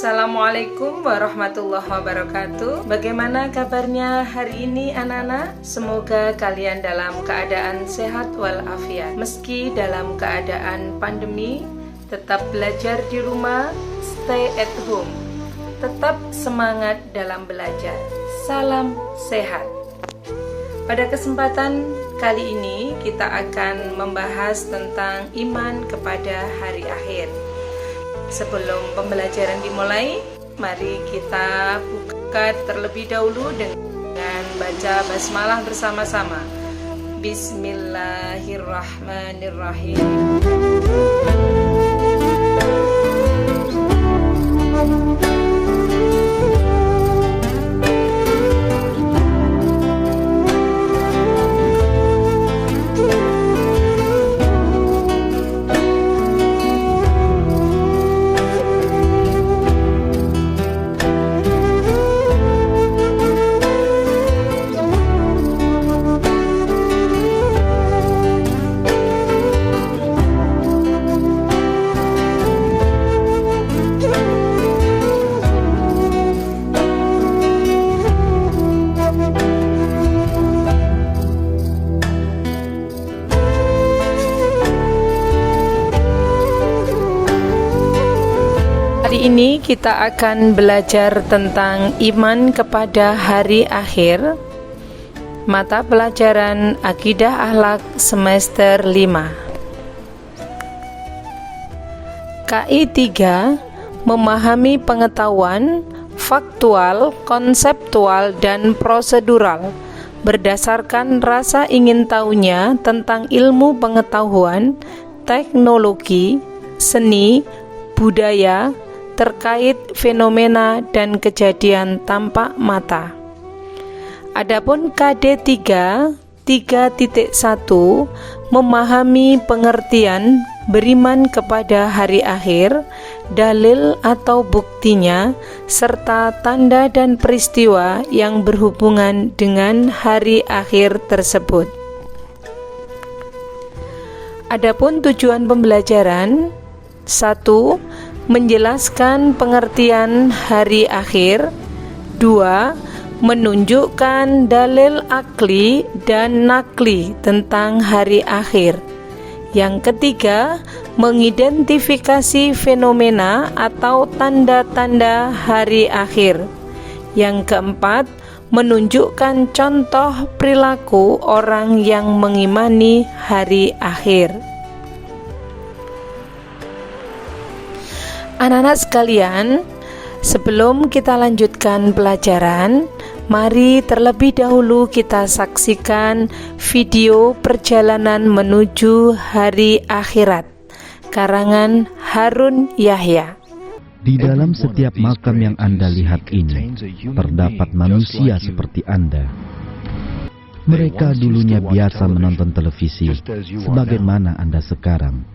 Assalamualaikum warahmatullahi wabarakatuh. Bagaimana kabarnya hari ini anak-anak? Semoga kalian dalam keadaan sehat walafiat. Meski dalam keadaan pandemi, tetap belajar di rumah, stay at home. Tetap semangat dalam belajar. Salam sehat. Pada kesempatan kali ini kita akan membahas tentang iman kepada hari akhir. Sebelum pembelajaran dimulai, mari kita buka terlebih dahulu dengan baca basmalah bersama-sama. Bismillahirrahmanirrahim. Hari ini kita akan belajar tentang iman kepada hari akhir. Mata pelajaran Akidah Akhlak semester 5. KI 3 memahami pengetahuan faktual, konseptual, dan prosedural berdasarkan rasa ingin tahunya tentang ilmu pengetahuan, teknologi, seni, budaya, terkait fenomena dan kejadian tampak mata. Adapun KD 3.1 memahami pengertian beriman kepada hari akhir, dalil atau buktinya, serta tanda dan peristiwa yang berhubungan dengan hari akhir tersebut. Adapun tujuan pembelajaran: 1. Menjelaskan pengertian hari akhir. 2. Menunjukkan dalil akli dan nakli tentang hari akhir. Yang ketiga, mengidentifikasi fenomena atau tanda-tanda hari akhir. Yang keempat, menunjukkan contoh perilaku orang yang mengimani hari akhir. Anak-anak sekalian, sebelum kita lanjutkan pelajaran, mari terlebih dahulu kita saksikan video perjalanan menuju hari akhirat, karangan Harun Yahya. Di dalam setiap makam yang Anda lihat ini, terdapat manusia seperti Anda. Mereka dulunya biasa menonton televisi, sebagaimana Anda sekarang.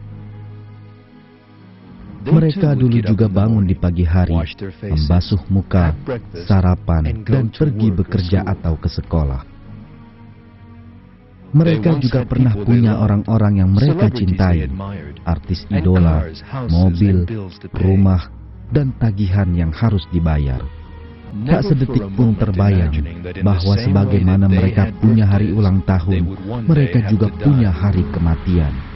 Mereka dulu juga bangun di pagi hari, membasuh muka, sarapan, dan pergi bekerja atau ke sekolah. Mereka juga pernah punya orang-orang yang mereka cintai, artis idola, mobil, rumah, dan tagihan yang harus dibayar. Tak sedetik pun terbayang bahwa sebagaimana mereka punya hari ulang tahun, mereka juga punya hari kematian.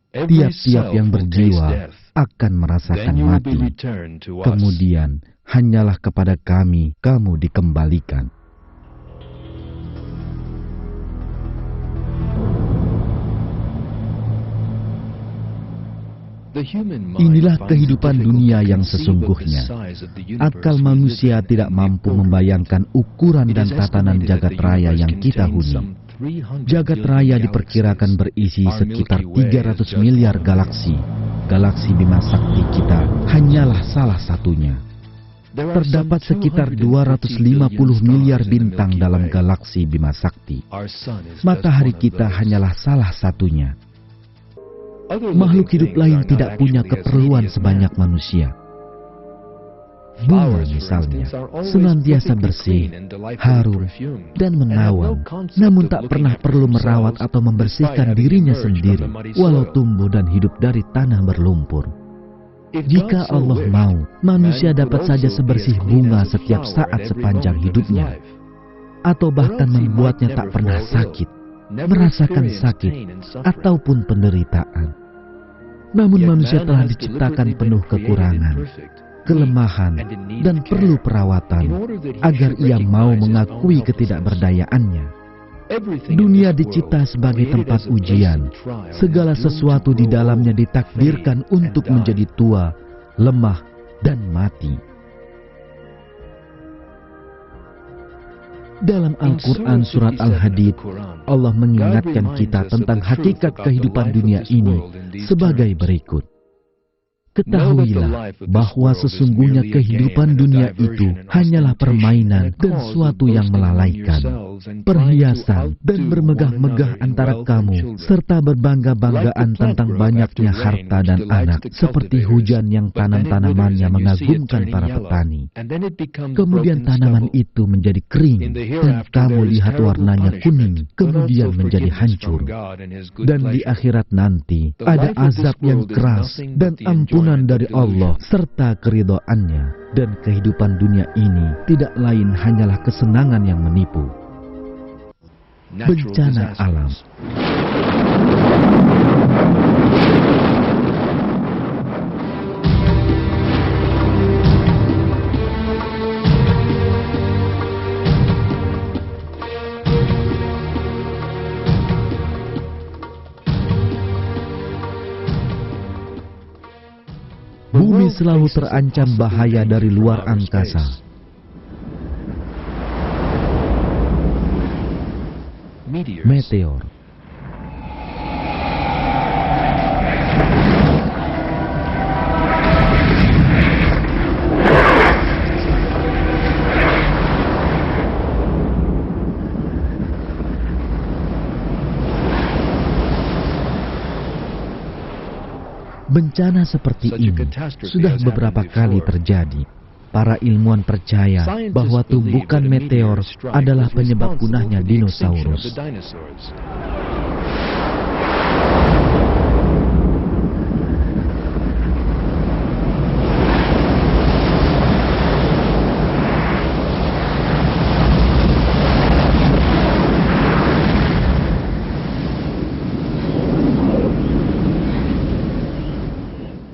Tiap-tiap yang berjiwa akan merasakan mati. Kemudian hanyalah kepada kami kamu dikembalikan. Inilah kehidupan dunia yang sesungguhnya. Akal manusia tidak mampu membayangkan ukuran dan tatanan jagat raya yang kita huni. Jagat raya diperkirakan berisi sekitar 300 miliar galaksi. Galaksi Bima Sakti kita hanyalah salah satunya. Terdapat sekitar 250 miliar bintang dalam galaksi Bima Sakti. Matahari kita hanyalah salah satunya. Makhluk hidup lain tidak punya keperluan sebanyak manusia. Bunga misalnya, senantiasa bersih, harum, dan menawan, namun tak pernah perlu merawat atau membersihkan dirinya sendiri, walau tumbuh dan hidup dari tanah berlumpur. Jika Allah mau, manusia dapat saja sebersih bunga setiap saat sepanjang hidupnya, atau bahkan membuatnya tak pernah sakit, merasakan sakit, ataupun penderitaan. Namun manusia telah diciptakan penuh kekurangan, kelemahan, dan perlu perawatan agar ia mau mengakui ketidakberdayaannya. Dunia dicipta sebagai tempat ujian. Segala sesuatu di dalamnya ditakdirkan untuk menjadi tua, lemah, dan mati. Dalam Al-Quran Surat Al-Hadid, Allah mengingatkan kita tentang hakikat kehidupan dunia ini sebagai berikut. Ketahuilah bahwa sesungguhnya kehidupan dunia itu hanyalah permainan dan suatu yang melalaikan, perhiasan dan bermegah-megah antara kamu, serta berbangga-banggaan tentang banyaknya harta dan anak, seperti hujan yang tanam-tanamannya mengagumkan para petani. Kemudian tanaman itu menjadi kering, dan kamu lihat warnanya kuning, kemudian menjadi hancur. Dan di akhirat nanti, ada azab yang keras dan ampunan dari Allah serta keridhaannya, dan kehidupan dunia ini tidak lain hanyalah kesenangan yang menipu. Bencana alam. Bumi selalu terancam bahaya dari luar angkasa. Meteor. Bencana seperti ini sudah beberapa kali terjadi. Para ilmuwan percaya bahwa tumbukan meteor adalah penyebab punahnya dinosaurus.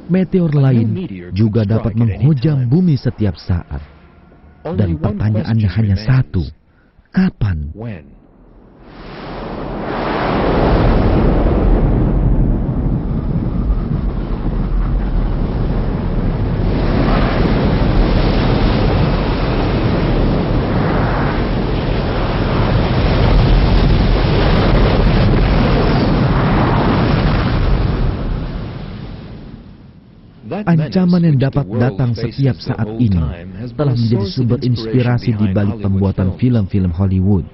Meteor lain juga dapat menghujam bumi setiap saat. Dan pertanyaannya hanya satu, kapan? Ancaman yang dapat datang setiap saat ini telah menjadi sumber inspirasi di balik pembuatan film-film Hollywood.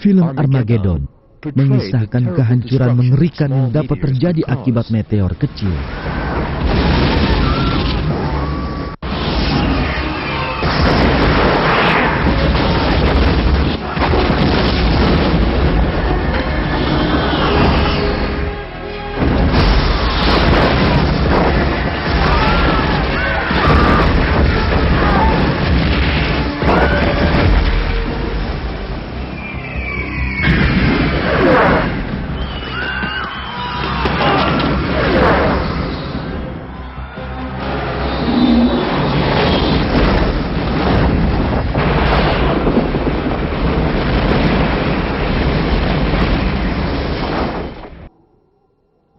Film Armageddon mengisahkan kehancuran mengerikan yang dapat terjadi akibat meteor kecil.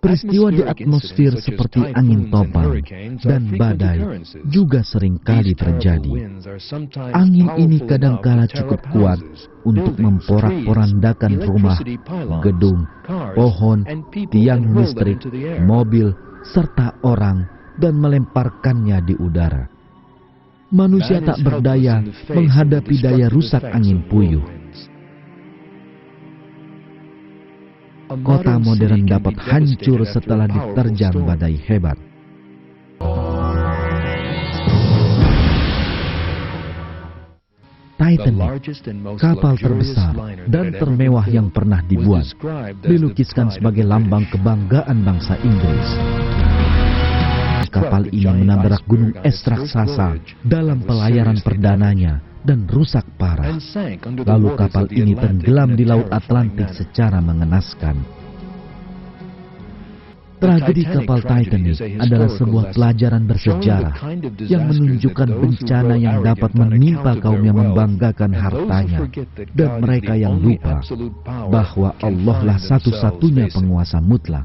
Peristiwa di atmosfer seperti angin topan dan badai juga sering kali terjadi. Angin ini kadangkala cukup kuat untuk memporak-porandakan rumah, gedung, pohon, tiang listrik, mobil, serta orang dan melemparkannya di udara. Manusia tak berdaya menghadapi daya rusak angin puyuh. Kota modern dapat hancur setelah diterjang badai hebat. Titanic, kapal terbesar dan termewah yang pernah dibuat, dilukiskan sebagai lambang kebanggaan bangsa Inggris. Kapal ini menabrak gunung es raksasa dalam pelayaran perdananya dan rusak parah. Lalu kapal ini tenggelam di Laut Atlantik secara mengenaskan. Tragedi kapal Titanic adalah sebuah pelajaran bersejarah yang menunjukkan bencana yang dapat menimpa kaum yang membanggakan hartanya dan mereka yang lupa bahwa Allah lah satu-satunya penguasa mutlak.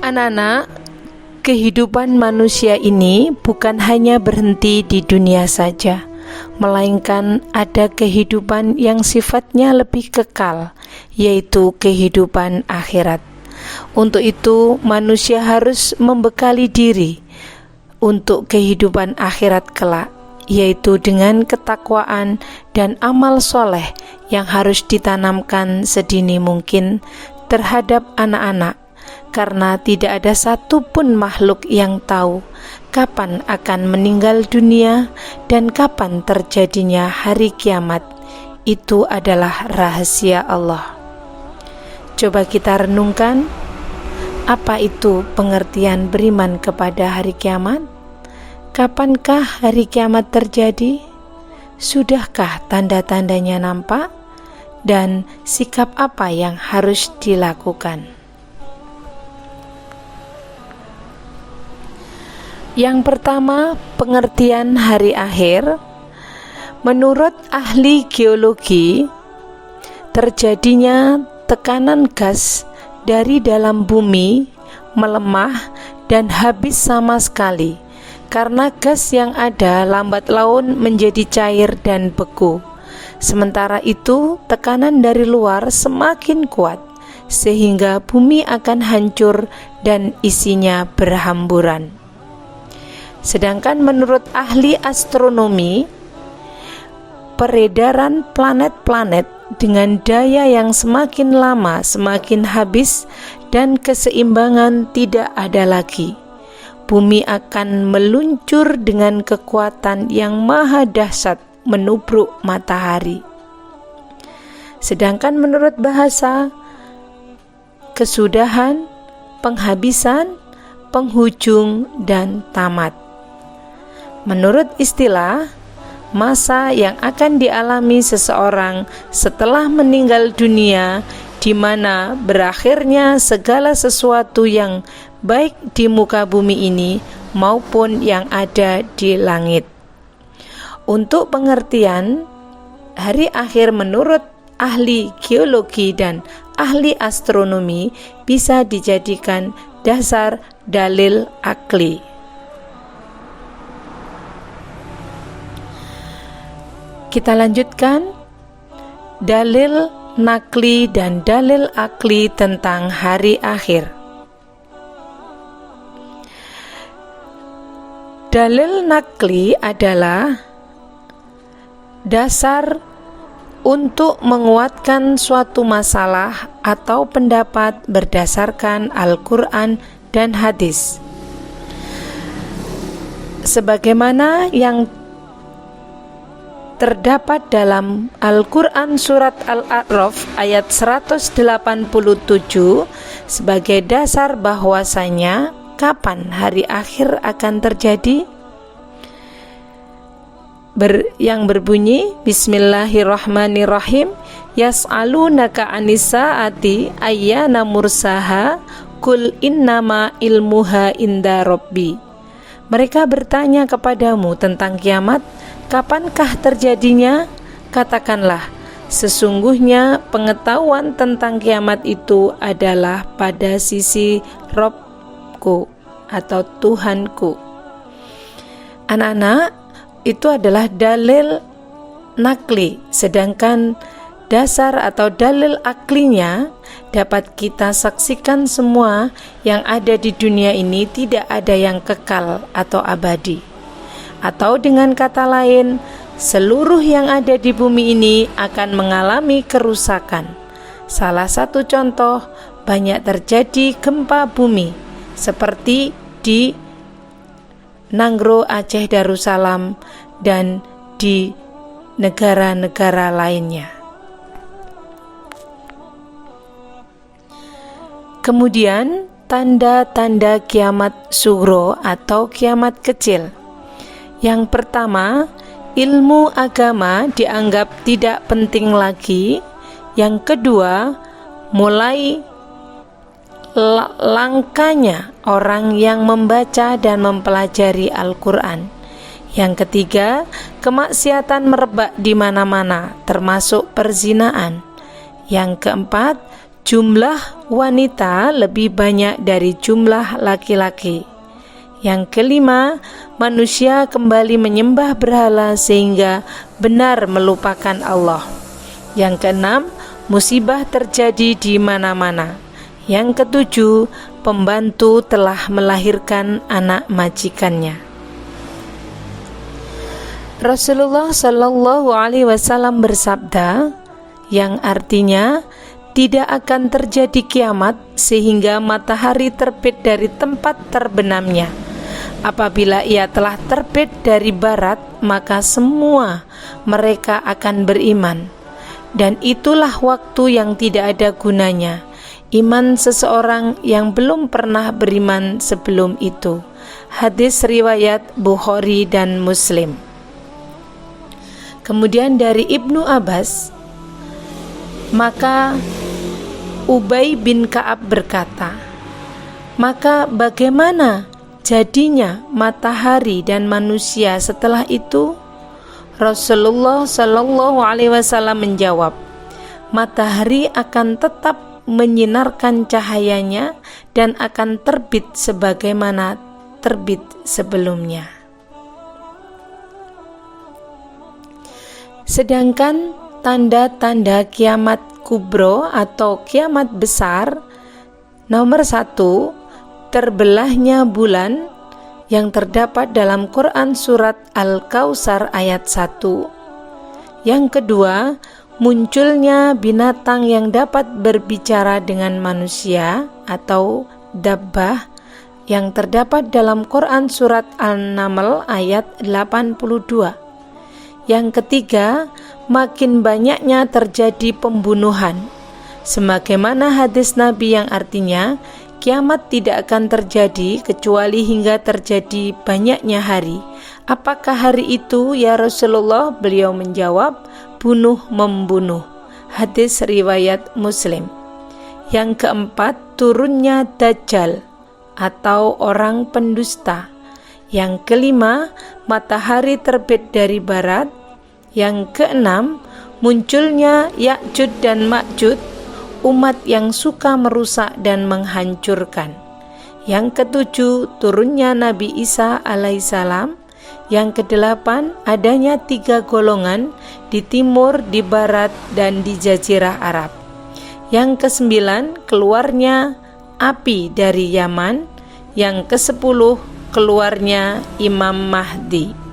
Anak-anak, kehidupan manusia ini bukan hanya berhenti di dunia saja, melainkan ada kehidupan yang sifatnya lebih kekal, yaitu kehidupan akhirat. Untuk itu, manusia harus membekali diri untuk kehidupan akhirat kelak, yaitu dengan ketakwaan dan amal soleh yang harus ditanamkan sedini mungkin terhadap anak-anak. Karena tidak ada satupun makhluk yang tahu kapan akan meninggal dunia dan kapan terjadinya hari kiamat. Itu adalah rahasia Allah. Coba kita renungkan, apa itu pengertian beriman kepada hari kiamat? Kapankah hari kiamat terjadi? Sudahkah tanda-tandanya nampak? Dan sikap apa yang harus dilakukan? Yang pertama, pengertian hari akhir. Menurut ahli geologi, terjadinya tekanan gas dari dalam bumi melemah dan habis sama sekali, karena gas yang ada lambat laun menjadi cair dan beku. Sementara itu, tekanan dari luar semakin kuat, sehingga bumi akan hancur dan isinya berhamburan. Sedangkan menurut ahli astronomi, peredaran planet-planet dengan daya yang semakin lama semakin habis dan keseimbangan tidak ada lagi. Bumi akan meluncur dengan kekuatan yang maha dahsyat menubruk matahari. Sedangkan menurut bahasa, kesudahan, penghabisan, penghujung, dan tamat. Menurut istilah, masa yang akan dialami seseorang setelah meninggal dunia, di mana berakhirnya segala sesuatu yang baik di muka bumi ini maupun yang ada di langit. Untuk pengertian hari akhir menurut ahli geologi dan ahli astronomi bisa dijadikan dasar dalil akli. Kita lanjutkan dalil nakli dan dalil akli tentang hari akhir. Dalil nakli adalah dasar untuk menguatkan suatu masalah atau pendapat berdasarkan Al-Quran dan hadis. Sebagaimana yang terdapat dalam Al-Quran surat Al-A'raf ayat 187 sebagai dasar bahwasanya kapan hari akhir akan terjadi, yang berbunyi Bismillahirrahmanirrahim, yas'alunaka anis-sa'ati ayyana mursaha kul innama ilmuha inda rabbi. Mereka bertanya kepadamu tentang kiamat, kapankah terjadinya? Katakanlah, sesungguhnya pengetahuan tentang kiamat itu adalah pada sisi Robku atau Tuhanku. Anak-anak, itu adalah dalil nakli, sedangkan dasar atau dalil aklinya dapat kita saksikan semua yang ada di dunia ini tidak ada yang kekal atau abadi. Atau dengan kata lain, seluruh yang ada di bumi ini akan mengalami kerusakan. Salah satu contoh, banyak terjadi gempa bumi seperti di Nangro, Aceh Darussalam, dan di negara-negara lainnya. Kemudian tanda-tanda kiamat sugro atau kiamat kecil. Yang pertama, ilmu agama dianggap tidak penting lagi. Yang kedua, mulai langkanya orang yang membaca dan mempelajari Al-Quran. Yang ketiga, kemaksiatan merebak di mana-mana, termasuk perzinaan. Yang keempat, jumlah wanita lebih banyak dari jumlah laki-laki. Yang kelima, manusia kembali menyembah berhala sehingga benar melupakan Allah. Yang keenam, musibah terjadi di mana-mana. Yang ketujuh, pembantu telah melahirkan anak majikannya. Rasulullah Shallallahu Alaihi Wasallam bersabda, yang artinya tidak akan terjadi kiamat sehingga matahari terbit dari tempat terbenamnya. Apabila ia telah terbit dari barat, maka semua mereka akan beriman. Dan itulah waktu yang tidak ada gunanya iman seseorang yang belum pernah beriman sebelum itu. Hadis riwayat Bukhari dan Muslim. Kemudian dari Ibnu Abbas, maka Ubay bin Ka'ab berkata, maka bagaimana jadinya matahari dan manusia setelah itu? Rasulullah Shallallahu Alaihi Wasallam menjawab, matahari akan tetap menyinarkan cahayanya dan akan terbit sebagaimana terbit sebelumnya. Sedangkan tanda-tanda kiamat kubro atau kiamat besar, nomor 1, terbelahnya bulan yang terdapat dalam Quran surat Al-Kautsar ayat 1. Yang kedua, munculnya binatang yang dapat berbicara dengan manusia atau dabbah yang terdapat dalam Quran surat An-Naml ayat 82. Yang ketiga, makin banyaknya terjadi pembunuhan, sebagaimana hadis Nabi yang artinya kiamat tidak akan terjadi kecuali hingga terjadi banyaknya hari. Apakah hari itu ya Rasulullah? Beliau menjawab, bunuh membunuh. Hadis riwayat Muslim. Yang keempat, turunnya Dajjal atau orang pendusta. Yang kelima, matahari terbit dari barat. Yang keenam, munculnya Ya'jud dan Ma'jud, umat yang suka merusak dan menghancurkan. Yang ketujuh, turunnya Nabi Isa alaihissalam. Yang kedelapan, adanya 3 golongan di timur, di barat, dan di Jazirah Arab. Yang kesembilan, keluarnya api dari Yaman. Yang ke-10, keluarnya Imam Mahdi.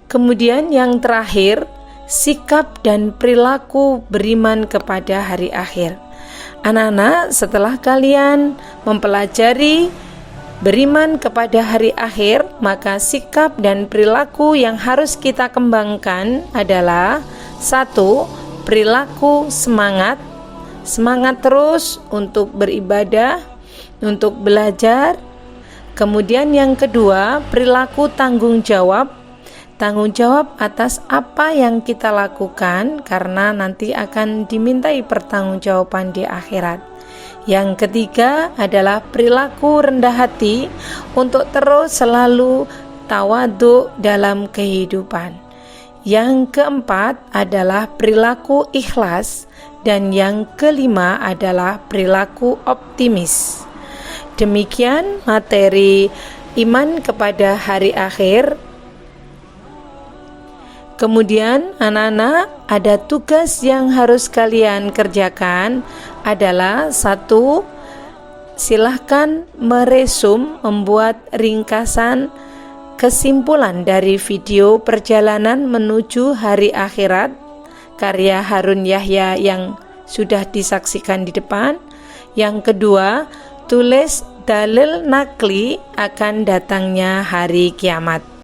Kemudian yang terakhir, sikap dan perilaku beriman kepada hari akhir. Anak-anak, setelah kalian mempelajari beriman kepada hari akhir, maka sikap dan perilaku yang harus kita kembangkan adalah 1. Perilaku semangat terus untuk beribadah, untuk belajar. Kemudian yang kedua, perilaku tanggung jawab atas apa yang kita lakukan, karena nanti akan dimintai pertanggungjawaban di akhirat. Yang ketiga adalah perilaku rendah hati untuk terus selalu tawadhu dalam kehidupan. Yang keempat adalah perilaku ikhlas, dan yang kelima adalah perilaku optimis. Demikian materi iman kepada hari akhir. Kemudian anak-anak, ada tugas yang harus kalian kerjakan adalah 1. Silahkan meresum, membuat ringkasan kesimpulan dari video perjalanan menuju hari akhirat karya Harun Yahya yang sudah disaksikan di depan. Yang kedua, tulis dalil nakli akan datangnya hari kiamat.